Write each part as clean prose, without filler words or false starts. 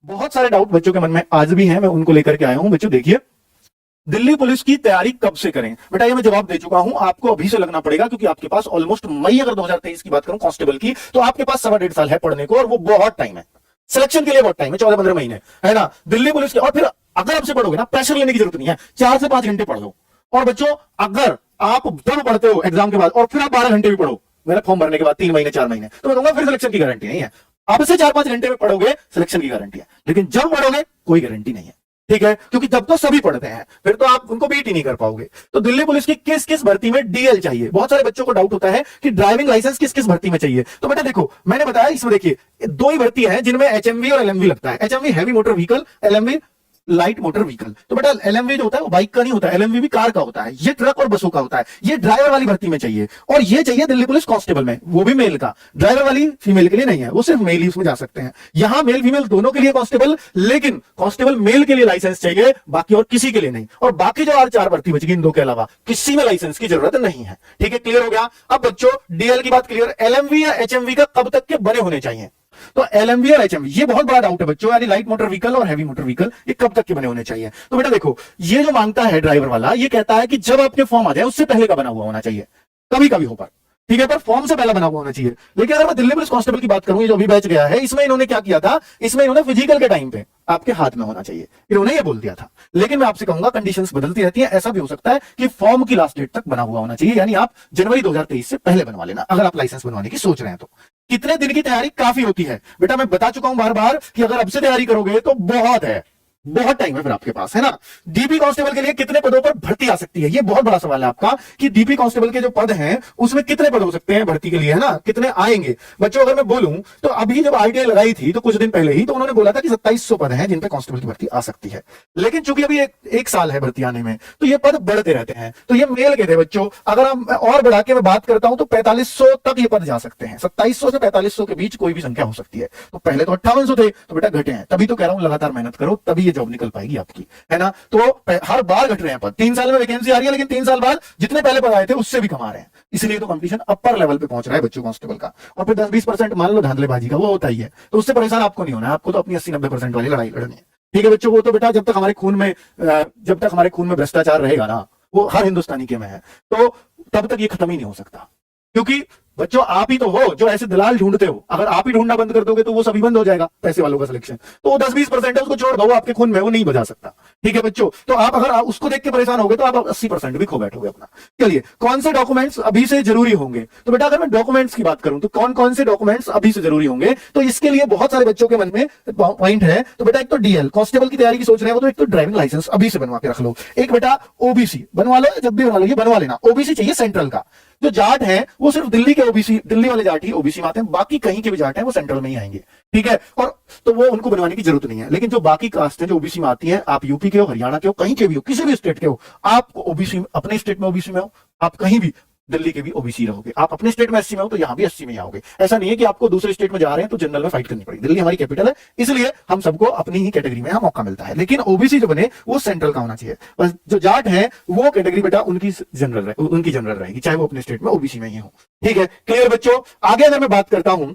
बहुत सारे डाउट बच्चों के मन में आज भी हैं, मैं उनको लेकर के आया हूं। बच्चों देखिए, दिल्ली पुलिस की तैयारी कब से करें? बेटा ये मैं जवाब दे चुका हूं, आपको अभी से लगना पड़ेगा, क्योंकि आपके पास ऑलमोस्ट मई अगर 2023 की बात करूं कांस्टेबल की, तो आपके पास 1.5 साल है पढ़ने को, और वो बहुत टाइम है। सिलेक्शन के लिए बहुत टाइम है, 14-15 महीने है ना दिल्ली पुलिस के। और फिर अगर आपसे पढ़ोगे ना, प्रेशर लेने की जरूरत नहीं है, 4 से 5 घंटे पढ़ लो। और बच्चों अगर आप जब पढ़ते हो एग्जाम के बाद और फिर आप 12 घंटे भी पढ़ो मेरा फॉर्म भरने के बाद 3 महीने 4 महीने, तो मैं कहूंगा फिर सिलेक्शन की गारंटी नहीं है। अब से 4-5 घंटे में पढ़ोगे सिलेक्शन की गारंटी है, लेकिन जब पढ़ोगे कोई गारंटी नहीं है। ठीक है, क्योंकि जब तो सभी पढ़ते हैं फिर तो आप उनको बीट ही नहीं कर पाओगे। तो दिल्ली पुलिस की किस किस भर्ती में डीएल चाहिए? बहुत सारे बच्चों को डाउट होता है कि ड्राइविंग लाइसेंस किस किस भर्ती में चाहिए। तो बेटा देखो, मैंने बताया इसमें देखिए 2 ही भर्ती है जिनमें एचएमवी और एलएमवी लगता है। HMV heavy motor vehicle, LMV light motor vehicle. तो बेटा एलएमवी जो होता है वो बाइक का नहीं होता है, एलएमवी भी कार का होता है, ये ट्रक और बसों का होता है। ये ड्राइवर वाली भर्ती में चाहिए, और ये चाहिए दिल्ली पुलिस कांस्टेबल में, वो भी मेल का। ड्राइवर वाली फीमेल के लिए नहीं है, वो सिर्फ मेल ही उसमें जा सकते हैं। यहां मेल फीमेल दोनों के लिए कांस्टेबल, लेकिन कांस्टेबल मेल के लिए लाइसेंस चाहिए, बाकी और किसी के लिए नहीं। और बाकी जो और 4 भर्ती बचेगी इन 2 के अलावा, किसी में लाइसेंस की जरूरत नहीं है। ठीक है, क्लियर हो गया? अब बच्चों डीएल की बात क्लियर। एलएमवी या एचएमवी का कब तक के बने होने चाहिए? तो एलएमवी और एचएमवी ये बहुत बड़ा डाउट है बच्चों, यानी लाइट मोटर व्हीकल और हैवी मोटर व्हीकल ये कब तक के बने होने चाहिए? तो बेटा देखो, ये जो मांगता है ड्राइवर वाला, ये कहता है कि जब आपके फॉर्म आ जाए उससे पहले का बना हुआ होना चाहिए। कभी कभी हो पर, ठीक है, पर फॉर्म से पहला बना हुआ होना चाहिए। लेकिन अगर मैं दिल्ली पुलिस कांस्टेबल की बात करूं, ये जो अभी बैच गया है, इसमें इन्होंने क्या किया था, इसमें इन्होंने फिजिकल के टाइम पे आपके हाथ में होना चाहिए, इन्होंने ये बोल दिया था। लेकिन मैं आपसे कहूंगा कंडीशंस बदलती रहती है, ऐसा भी हो सकता है कि फॉर्म की लास्ट डेट तक बना हुआ होना चाहिए, यानी आप जनवरी 2023 से पहले बनवा लेना अगर आप लाइसेंस बनवाने की सोच रहे हैं तो। कितने दिन की तैयारी काफी होती है? बेटा मैं बता चुका हूं बार बार कि अगर अब से तैयारी करोगे तो बहुत है, बहुत टाइम है फिर आपके पास, है ना। डीपी कांस्टेबल के लिए कितने पदों पर भर्ती आ सकती है? ये बहुत बड़ा सवाल है आपका कि डीपी कांस्टेबल के जो पद हैं उसमें कितने पद हो सकते हैं भर्ती के लिए, है ना, कितने आएंगे? बच्चों अगर मैं बोलूं तो अभी जब आरटीआई लगाई थी तो कुछ दिन पहले ही तो उन्होंने बोला था कि 2700 पद हैं जिन पे कांस्टेबल की भर्ती आ सकती है। लेकिन चूंकि अभी एक साल है भर्ती आने में, तो ये पद बढ़ते रहते हैं। तो ये मेल के थे बच्चों, अगर हम और बढ़ा के मैं बात करता हूं तो 4500 तक ये पद जा सकते हैं। 2700 से 4500 के बीच कोई भी संख्या हो सकती है। तो पहले तो 5800 थे, तो बेटा घटे हैं। तभी तो कह रहा हूं लगातार मेहनत करो, तभी ये जॉब निकल पाएगी आपकी, है ना। तो हर बार घट रहे हैं पद, 3 साल में वैकेंसी आ रही है, लेकिन 3 साल बाद जितने पहले पद आए थे उससे भी कम आ रहे हैं। इसलिए तो कंपटीशन अपर लेवल पे पहुंच रहा है बच्चों कांस्टेबल का। और फिर 10-20% मान लो धांधलेबाजी का, वो होता ही है, तो उससे परेशान आपको नहीं होना है, आपको तो अपनी 80-90% वाली लड़ाई लड़नी है। ठीक है बच्चों, वो तो बेटा जब तक हमारे खून में भ्रष्टाचार रहेगा ना, वो हर हिंदुस्तानी के में है, तो तब तक ये खत्म ही नहीं हो सकता। क्योंकि बच्चों आप ही तो हो जो ऐसे दलाल ढूंढते हो, अगर आप ही ढूंढना बंद कर दोगे तो वो सभी बंद हो जाएगा, पैसे वालों का सिलेक्शन। तो वो 10-20% है, उसको छोड़ दो, आपके खून में वो नहीं बजा सकता। ठीक है बच्चों, तो आप अगर उसको देख के परेशान हो गए तो आप 80% भी खो बैठोगे अपना। चलिए, कौन से डॉक्यूमेंट्स अभी से जरूरी होंगे? तो बेटा अगर मैं डॉक्यूमेंट्स की बात करूं तो कौन कौन से डॉक्यूमेंट्स अभी से जरूरी होंगे, तो इसके लिए बहुत सारे बच्चों के मन में पॉइंट है। तो बेटा एक तो डीएल कांस्टेबल की तैयारी की सोच रहे हो तो एक तो ड्राइविंग लाइसेंस अभी से बनवा के रख लो। एक बेटा ओबीसी बनवा लो, जब भी बनवा लो ये बनवा लेना। ओबीसी चाहिए सेंट्रल का। जो जाट है वो सिर्फ दिल्ली के ओबीसी, दिल्ली वाले जाट ही ओबीसी में आते हैं, बाकी कहीं के भी जाट हैं वो सेंट्रल में ही आएंगे। ठीक है, और तो वो उनको बनवाने की जरूरत नहीं है। लेकिन जो बाकी कास्ट है जो ओबीसी में आती है, आप यूपी के हो, हरियाणा के हो, कहीं के भी हो, किसी भी स्टेट के हो, आप ओबीसी अपने स्टेट में ओबीसी में हो, आप कहीं भी दिल्ली के भी ओबीसी रहोगे। आप अपने स्टेट में एससी में हो तो यहां भी एससी में ही आओगे। ऐसा नहीं है कि आपको दूसरे स्टेट में जा रहे हैं तो जनरल में फाइट करनी पड़ेगी। दिल्ली हमारी कैपिटल है, इसलिए हम सबको अपनी ही कैटेगरी में मौका मिलता है। लेकिन ओबीसी जो बने वो सेंट्रल का होना चाहिए। बस जो जाट है वो कैटेगरी बेटा उनकी जनरल रहेगी, चाहे वो अपने स्टेट में ओबीसी में ही हो। ठीक है, क्लियर बच्चों? आगे अगर मैं बात करता हूं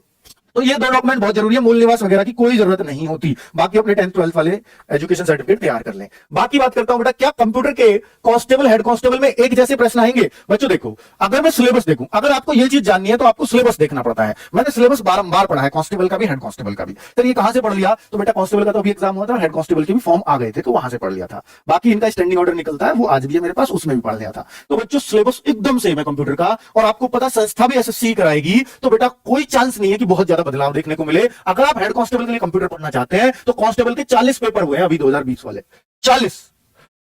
तो ये 2 डॉक्यूमेंट बहुत जरूरी है, मूल निवास वगैरह की कोई जरूरत नहीं होती। बाकी अपने 10th 12th वाले एजुकेशन सर्टिफिकेट तैयार कर लें। बाकी बात करता हूं बेटा, क्या कंप्यूटर के कांस्टेबल हेड कांस्टेबल में एक जैसे प्रश्न आएंगे? बच्चों देखो, अगर मैं सिलेबस देखूं, अगर आपको ये चीज जाननी है तो आपको सिलेबस देखना पड़ता है। मैंने सिलेबस बारंबार पढ़ा है, कांस्टेबल का भी हेड कांस्टेबल का भी। तो ये कहां से पढ़ लिया? तो बेटा कांस्टेबल का तो अभी एग्जाम हुआ था, हेड कांस्टेबल के भी फॉर्म आ गए थे तो वहां से पढ़ लिया था। बाकी इनका स्टैंडिंग ऑर्डर निकलता है, वो आज भी है मेरे पास, उसमें भी पढ़ लिया था। तो बच्चों सिलेबस एकदम सेम है कंप्यूटर का, और आपको पता संस्था भी एसएससी कराएगी, तो बेटा कोई चांस नहीं है कि बहुत ज्यादा बदलाव देखने को मिले। अगर आप हेड कांस्टेबल के लिए कंप्यूटर पढ़ना चाहते हैं तो कांस्टेबल के 40 पेपर हुए हैं अभी 2020 वाले, 40।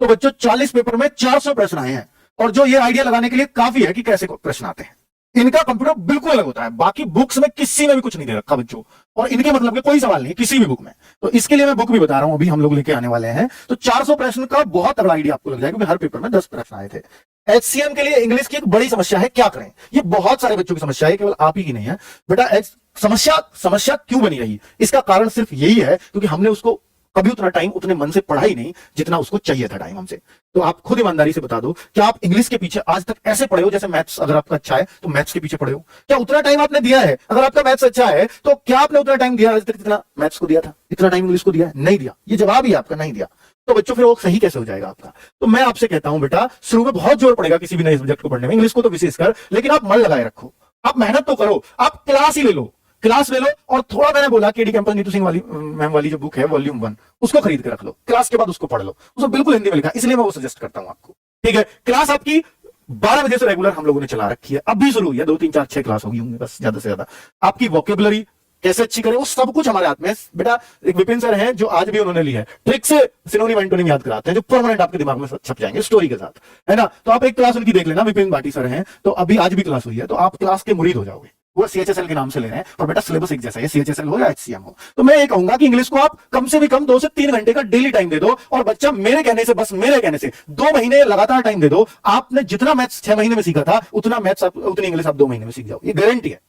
तो बच्चों 40 पेपर में 400 प्रश्न आए हैं, और जो ये आइडिया लगाने के लिए काफी है कि कैसे प्रश्न आते हैं। इनका कंप्यूटर बिल्कुल अलग होता है, बाकी बुक्स में किसी में भी कुछ नहीं दे रखा बच्चों, और इनके मतलब के कोई सवाल नहीं किसी भी बुक में। तो इसके लिए मैं बुक भी बता रहा हूं, अभी हम लोग लेके आने वाले हैं। तो 400 प्रश्न का बहुत तगड़ा आइडिया आपको लग जाएगा, क्योंकि हर पेपर में 10 प्रश्न आए थे। एचसीएम के लिए इंग्लिश की एक बड़ी समस्या है, क्या करें? ये बहुत सारे बच्चों की समस्या है, केवल आप ही की नहीं है बेटा। समस्या क्यों बनी रही? इसका कारण सिर्फ यही है क्योंकि हमने उसको कभी उतना टाइम उतने मन से पढ़ा ही नहीं जितना उसको चाहिए था टाइम हमसे। तो आप खुद ईमानदारी से बता दो, क्या आप इंग्लिश के पीछे आज तक ऐसे पढ़े हो जैसे मैथ्स अगर आपका अच्छा है तो मैथ्स के पीछे पढ़े हो? क्या उतना टाइम आपने दिया है? अगर आपका मैथ्स अच्छा है तो क्या आपने उतना टाइम दिया आज तक जितना मैथ्स को दिया था? इतना टाइम इंग्लिश को दिया है? नहीं दिया। ये जवाब ही आपका नहीं दिया। तो बच्चों फिर वो सही कैसे हो जाएगा आपका? तो मैं आपसे कहता हूं बेटा, शुरू में बहुत जोर पड़ेगा किसी भी नए सब्जेक्ट को पढ़ने में, इंग्लिश को तो विशेषकर, लेकिन आप मन लगाए रखो, आप मेहनत तो करो, आप क्लास ही ले लो, क्लास ले लो। और थोड़ा मैंने बोला केडी कैंपस नीतू सिंह वाली मैम वाली जो बुक है वॉल्यूम 1 उसको खरीद के रख लो, क्लास के बाद उसको पढ़ लो, उसमें बिल्कुल हिंदी में लिखा, इसलिए मैं वो सजेस्ट करता हूं आपको। ठीक है, क्लास आपकी 12 बजे से रेगुलर हम लोगों ने चला रखी है, अब भी शुरू हुई है, 2 3 4 6 क्लास होगी होंगी बस, ज्यादा से ज्यादा। आपकी वोकेबुलरी कैसे अच्छी करें वो सब कुछ हमारे हाथ में है बेटा। एक विपिन सर हैं जो आज भी उन्होंने ली है, ट्रिक से सिनोनिम एंटोनिम याद कराते हैं जो परमानेंट आपके दिमाग में छप जाएंगे स्टोरी के साथ, है ना। तो आप एक क्लास उनकी देख लेना, विपिन भाटी सर हैं, तो अभी आज भी क्लास हुई है, तो आप क्लास के मुरीद हो जाओगे। वो सीएचएसएल के नाम से ले रहे हैं और बेटा सिलेबस एक जैसा है, सीएचएसएल हो या एचसीएम हो। तो मैं ये कहूंगा कि इंग्लिश को आप कम से भी कम 2 से 3 घंटे का डेली टाइम दे दो, और बच्चा मेरे कहने से, बस मेरे कहने से 2 महीने लगातार टाइम दे दो। आपने जितना मैथ्स 6 महीने में सीखा था उतना मैथ्स उतनी इंग्लिश आप 2 महीने में सीख जाओ, ये गारंटी है।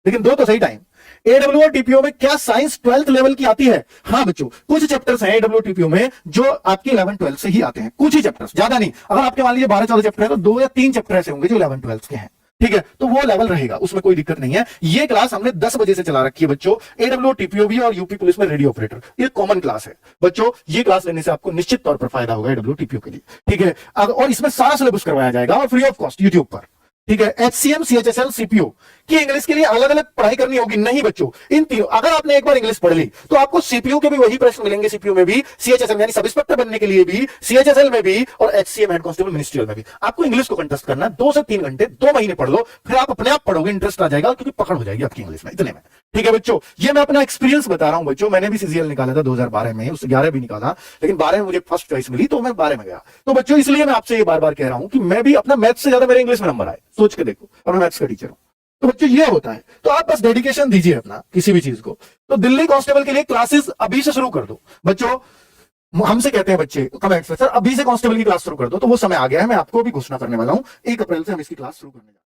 लेकिन दो तो सही टाइम। एडब्ल्यू और टीपीओ में क्या साइंस 12th लेवल की आती है? हाँ बच्चों, कुछ चैप्टर्स हैं एडब्ल्यू टीपीओ में जो आपके 11 12 से ही आते हैं, कुछ ही चैप्टर्स, ज्यादा नहीं। अगर आपके मान लीजिए 12 14 चैप्टर है तो 2 या 3 चैप्टर ऐसे होंगे जो 11 12 के हैं, ठीक है, तो वो लेवल रहेगा, उसमें कोई दिक्कत नहीं है। ये क्लास हमने 10 बजे से चला रखी है बच्चों, एडब्ल्यू टीपीओ भी और यूपी पुलिस में रेडियो ऑपरेटर, ये कॉमन क्लास है बच्चों। ये क्लास लेने से आपको निश्चित तौर पर फायदा होगा एडब्ल्यू टीपीओ के लिए, ठीक है। और इसमें सारा सिलेबस करवाया जाएगा और फ्री ऑफ कॉस्ट यूट्यूब पर, ठीक है। एचसीएम, सीएचएसएल, सीपीओ की इंग्लिश के लिए अलग अलग पढ़ाई करनी होगी नहीं बच्चों, इन तीनों, अगर आपने एक बार इंग्लिश पढ़ ली तो आपको सीपीयू के भी वही प्रश्न मिलेंगे, सीपीयू में भी, सीएचएसएल यानी सब इंस्पेक्टर बनने के लिए भी, सीएचएसएल में भी, और एचसीएम हेड कांस्टेबल मिनिस्ट्रियल में भी। आपको इंग्लिश को कंटेस्ट करना है, 2 से 3 घंटे 2 महीने पढ़ लो, फिर आप अपने आप पढ़ोगे, इंटरेस्ट आ जाएगा क्योंकि पकड़ हो जाएगी आपकी इंग्लिश में, इतने में, ठीक है बच्चों। ये मैं अपना एक्सपीरियंस बता रहा हूं बच्चों, मैंने भी सीजीएल निकाला था 2012 में, उससे 11 भी निकाला, लेकिन 12 में मुझे फर्स्ट चॉइस मिली तो मैं 12 में गया। तो बच्चों इसलिए मैं आपसे ये बार बार कह रहा हूं कि मैं भी अपना मैथ्स से ज्यादा मेरे इंग्लिश में नंबर आए, सोच के देखो, और मैं मैथ्स का टीचर हूं। तो बच्चों ये होता है, तो आप बस डेडिकेशन दीजिए अपना किसी भी चीज को। तो दिल्ली कांस्टेबल के लिए क्लासेस अभी से शुरू कर दो बच्चों। हमसे कहते हैं बच्चे कमेंट्स में, सर अभी से कांस्टेबल की क्लास शुरू कर दो, तो वो समय आ गया है, मैं आपको भी घोषणा करने वाला हूं, 1 अप्रैल से हम इसकी क्लास शुरू करने जा रहे हैं।